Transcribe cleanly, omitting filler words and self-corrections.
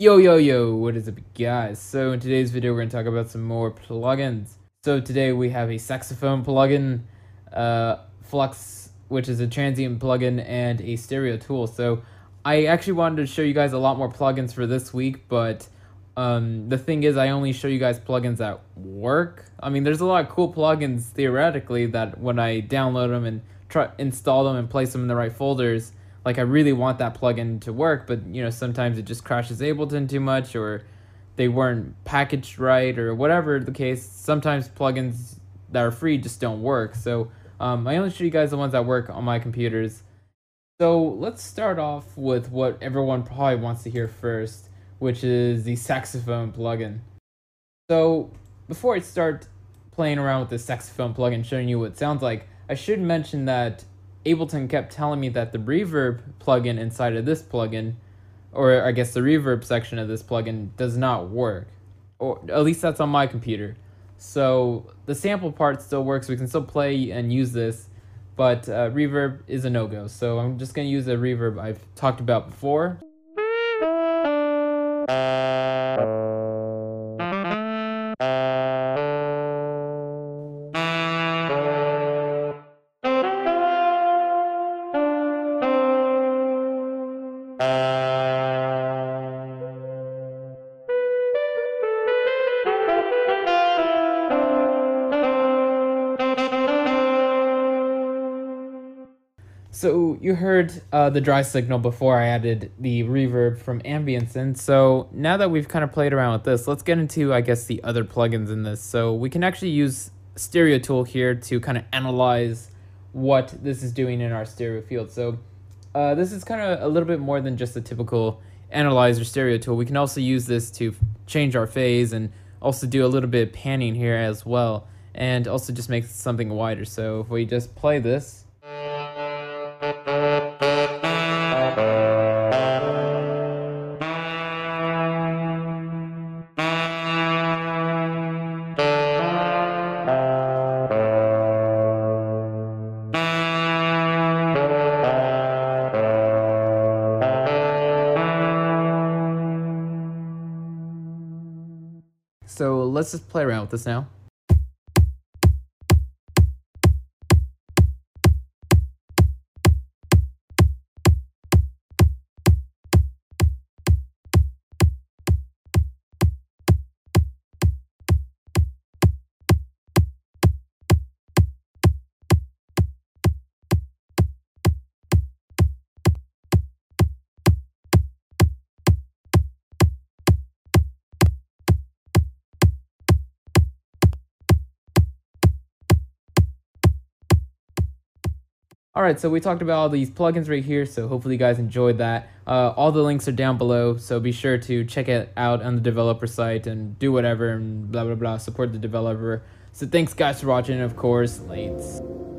Yo, what is up guys? So in today's video we're going to talk about some more plugins. So today we have a Saxophone plugin, Flux, which is a transient plugin, and a stereo tool. So I actually wanted to show you guys a lot more plugins for this week, but the thing is I only show you guys plugins that work. I mean, there's a lot of cool plugins theoretically that when I download them and install them and place them in the right folders, like I really want that plugin to work, but you know, sometimes it just crashes Ableton too much, or they weren't packaged right, or whatever the case. Sometimes plugins that are free just don't work. So I only show you guys the ones that work on my computers. So let's start off with what everyone probably wants to hear first, which is the Saxophone plugin. So before I start playing around with the Saxophone plugin, showing you what it sounds like, I should mention that Ableton kept telling me that the Reverb plugin inside of this plugin, or I guess the Reverb section of this plugin, does not work. Or at least that's on my computer. So the sample part still works, we can still play and use this, but Reverb is a no-go. So I'm just going to use a Reverb I've talked about before. So you heard the dry signal before I added the reverb from ambience in. So now that we've kind of played around with this, let's get into, I guess, the other plugins in this. So we can actually use stereo tool here to kind of analyze what this is doing in our stereo field. So this is kind of a little bit more than just a typical analyzer stereo tool. We can also use this to change our phase and also do a little bit of panning here as well, and also just make something wider. So if we just play this, so let's just play around with this now. Alright, so we talked about all these plugins right here, so hopefully you guys enjoyed that. All the links are down below, so be sure to check it out on the developer site and do whatever and blah blah blah, support the developer. So thanks guys for watching, and of course, Lates.